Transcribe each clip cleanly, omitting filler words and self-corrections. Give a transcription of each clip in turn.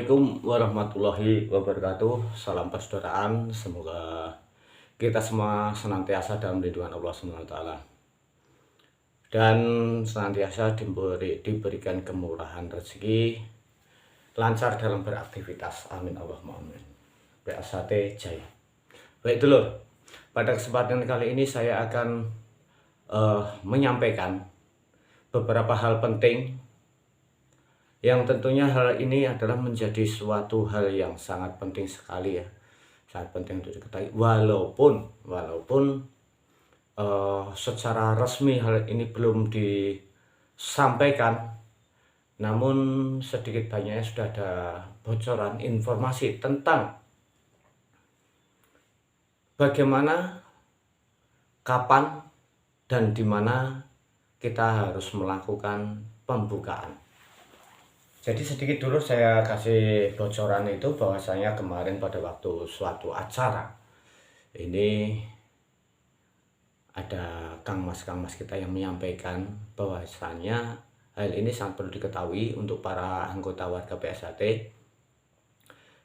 Assalamualaikum warahmatullahi wabarakatuh. Salam persaudaraan. Semoga kita semua senantiasa dalam lindungan Allah SWT dan senantiasa diberikan kemurahan rezeki, lancar dalam beraktivitas. Amin Allahumma amin. PSHT Jaya. Baik dulur, pada kesempatan kali ini saya akan menyampaikan beberapa hal penting yang tentunya hal ini adalah menjadi suatu hal yang sangat penting sekali ya, sangat penting untuk diketahui. Walaupun secara resmi hal ini belum disampaikan, namun sedikit banyaknya sudah ada bocoran informasi tentang bagaimana, kapan, dan di mana kita harus melakukan pembukaan. Jadi sedikit dulu saya kasih bocoran itu bahwasanya kemarin pada waktu suatu acara ini ada Kang Mas kita yang menyampaikan bahwasanya hal ini sangat perlu diketahui untuk para anggota warga PSHT.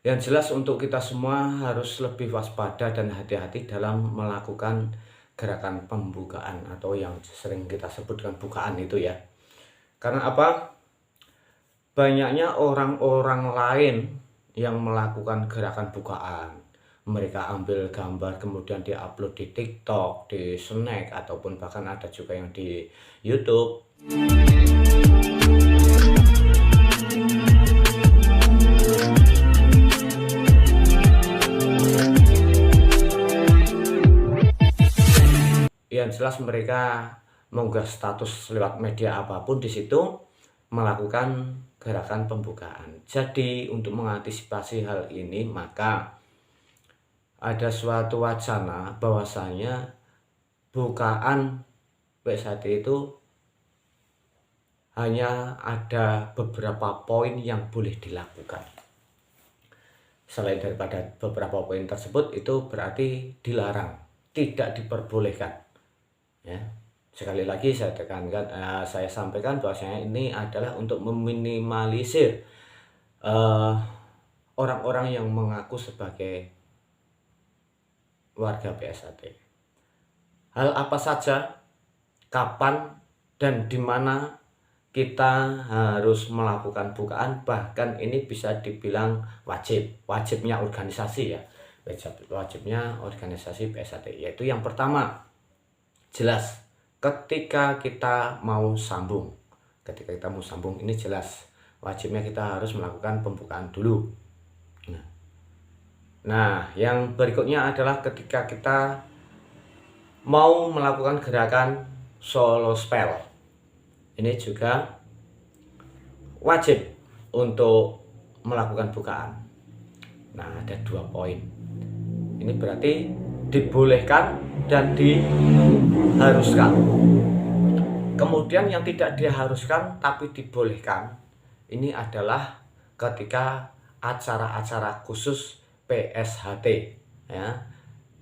Yang jelas untuk kita semua harus lebih waspada dan hati-hati dalam melakukan gerakan pembukaan atau yang sering kita sebut dengan bukaan itu ya. Karena apa? Banyaknya orang-orang lain yang melakukan gerakan bukaan. Mereka ambil gambar kemudian diupload di TikTok, di Snack, ataupun bahkan ada juga yang di YouTube. Yang jelas mereka mengunggah status lewat media apapun di situ melakukan gerakan pembukaan. Jadi untuk mengantisipasi hal ini maka ada suatu wacana bahwasanya bukaan PSHT itu hanya ada beberapa poin yang boleh dilakukan. Selain daripada beberapa poin tersebut itu berarti dilarang, tidak diperbolehkan. Ya. Sekali lagi saya tekankan, saya sampaikan bahwasanya ini adalah untuk meminimalisir orang-orang yang mengaku sebagai warga PSHT. Hal apa saja, kapan, dan di mana kita harus melakukan bukaan, bahkan ini bisa dibilang wajibnya organisasi ya, wajibnya organisasi PSHT. Yaitu yang pertama, jelas ketika kita mau sambung ini jelas wajibnya kita harus melakukan pembukaan dulu. Nah, yang berikutnya adalah ketika kita mau melakukan gerakan solo spell, ini juga wajib untuk melakukan bukaan. Nah, ada 2 poin. Ini berarti dibolehkan dan diharuskan. Kemudian yang tidak diharuskan tapi dibolehkan, ini adalah ketika acara-acara khusus PSHT ya,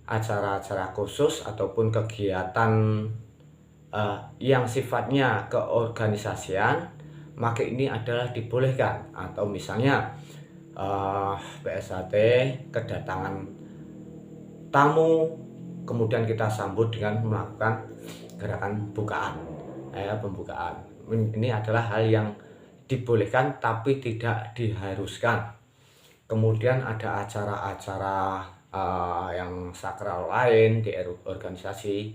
acara-acara khusus ataupun kegiatan yang sifatnya keorganisasian, maka ini adalah dibolehkan. Atau misalnya PSHT kedatangan tamu, kemudian kita sambut dengan melakukan gerakan bukaan pembukaan. Ini adalah hal yang dibolehkan tapi tidak diharuskan. Kemudian ada acara-acara yang sakral lain di organisasi,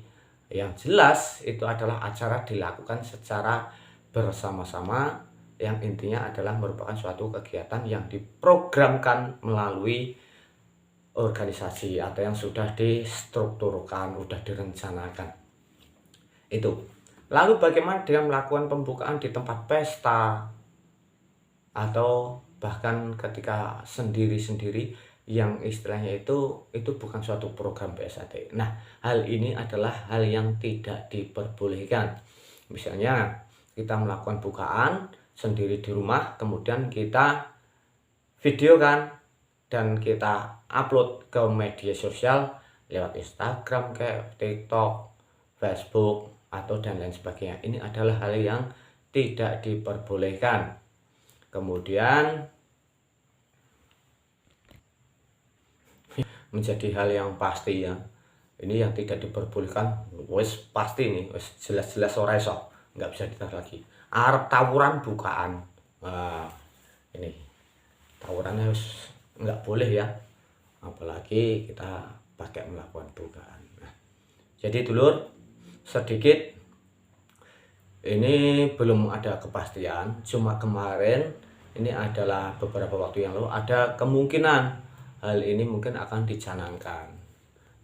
yang jelas itu adalah acara dilakukan secara bersama-sama, yang intinya adalah merupakan suatu kegiatan yang diprogramkan melalui organisasi atau yang sudah distrukturkan, sudah direncanakan. Itu. Lalu bagaimana dengan melakukan pembukaan di tempat pesta atau bahkan ketika sendiri-sendiri, yang istilahnya itu bukan suatu program PSHT. Nah, hal ini adalah hal yang tidak diperbolehkan. Misalnya kita melakukan bukaan sendiri di rumah, kemudian kita videokan dan kita upload ke media sosial lewat Instagram, kayak TikTok, Facebook, atau dan lain sebagainya. Ini adalah hal yang tidak diperbolehkan. Kemudian menjadi hal yang pasti ya. Ini yang tidak diperbolehkan, wes pasti nih, wes jelas-jelas ora iso, nggak bisa ditahan lagi. Arep tawuran bukaan, nah, ini tawurannya wes nggak boleh ya, apalagi kita pakai melakukan bukaan. Nah, jadi dulur, sedikit ini belum ada kepastian, cuma kemarin ini adalah beberapa waktu yang lalu ada kemungkinan hal ini mungkin akan dicanangkan,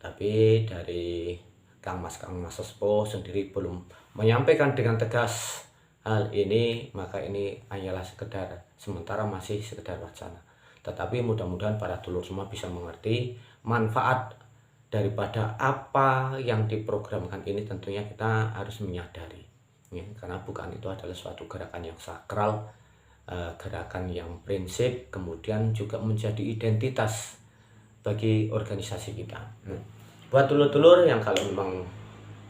tapi dari Kang Mas Sesepuh sendiri belum menyampaikan dengan tegas hal ini, maka ini hanyalah sekedar sementara, masih sekedar wacana. Tetapi mudah-mudahan para dulur semua bisa mengerti manfaat daripada apa yang diprogramkan ini. Tentunya kita harus menyadari ya, karena bukan itu adalah suatu gerakan yang sakral, gerakan yang prinsip, kemudian juga menjadi identitas bagi organisasi kita. Buat dulur-dulur yang kalau memang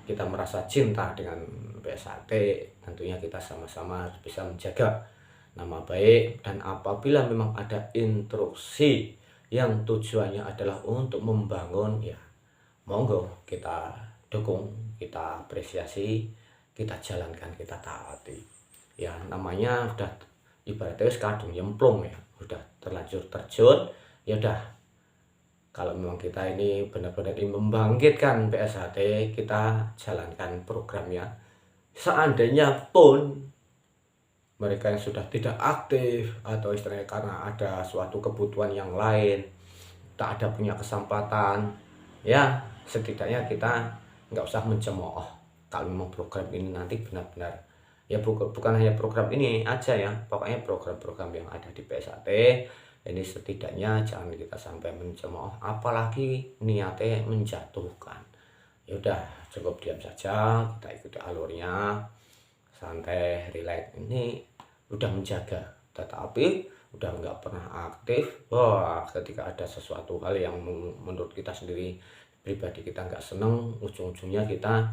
kita merasa cinta dengan PSAT, tentunya kita sama-sama harus bisa menjaga nama baik, dan apabila memang ada instruksi yang tujuannya adalah untuk membangun, ya monggo kita dukung, kita apresiasi, kita jalankan, kita taati. Ya namanya udah ibaratnya kadung nyemplung ya, udah terlanjur terjun, ya udah. Kalau memang kita ini benar-benar ingin membangkitkan PSAT, kita jalankan programnya. Seandainya pun mereka yang sudah tidak aktif atau istilahnya karena ada suatu kebutuhan yang lain, tak ada punya kesempatan, ya setidaknya kita nggak usah mencemooh kalau memang program ini nanti benar-benar ya, bukan hanya program ini aja ya, pokoknya program-program yang ada di PSAT ini setidaknya jangan kita sampai mencemooh, apalagi niatnya menjatuhkan. Ya udah, cukup diam saja, kita ikuti alurnya, santai, relax. Ini udah menjaga, tetapi udah nggak pernah aktif. Wah, ketika ada sesuatu hal yang menurut kita sendiri pribadi kita nggak seneng, ujung-ujungnya kita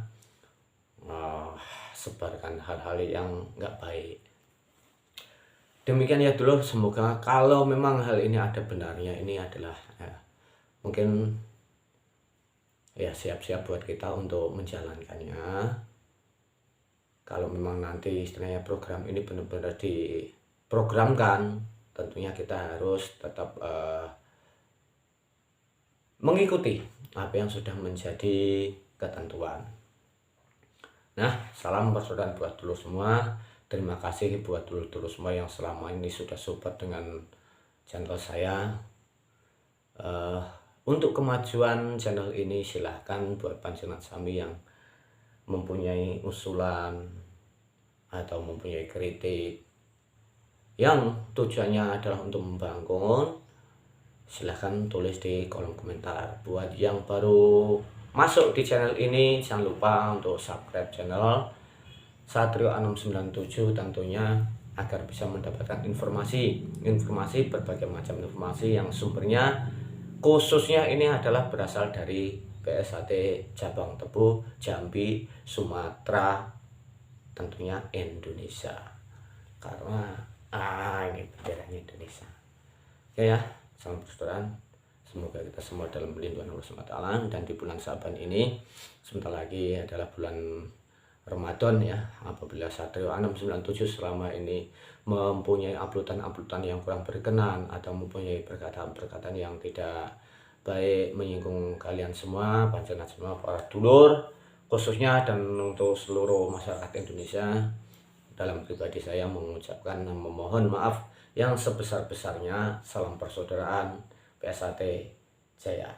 sebarkan hal-hal yang nggak baik. Demikian ya dulu, semoga kalau memang hal ini ada benarnya, ini adalah ya, mungkin ya siap-siap buat kita untuk menjalankannya. Kalau memang nanti istilahnya program ini benar-benar diprogramkan, tentunya kita harus tetap mengikuti apa yang sudah menjadi ketentuan. Nah, salam persaudaraan buat dulu semua. Terima kasih buat dulur-dulur semua yang selama ini sudah support dengan channel saya. Untuk kemajuan channel ini silahkan buat panjenengan sami yang mempunyai usulan atau mempunyai kritik yang tujuannya adalah untuk membangun, silahkan tulis di kolom komentar. Buat yang baru masuk di channel ini, jangan lupa untuk subscribe channel Satrio 697 tentunya, agar bisa mendapatkan informasi berbagai macam informasi yang sumbernya khususnya ini adalah berasal dari PSAT Cabang Tebu, Jambi, Sumatera, tentunya Indonesia, karena ini benderanya Indonesia. Oke ya, salam persaudaraan. Semoga kita semua dalam lindungan Allah SWT. Dan di bulan Saban ini sebentar lagi adalah bulan Ramadan ya. Apabila Satrio 697 selama ini mempunyai uploadan yang kurang berkenan atau mempunyai perkataan-perkataan yang tidak baik menyinggung kalian semua, panjenengan semua para dulur khususnya, dan untuk seluruh masyarakat Indonesia, dalam pribadi saya mengucapkan memohon maaf yang sebesar-besarnya. Salam persaudaraan, PSAT Jaya.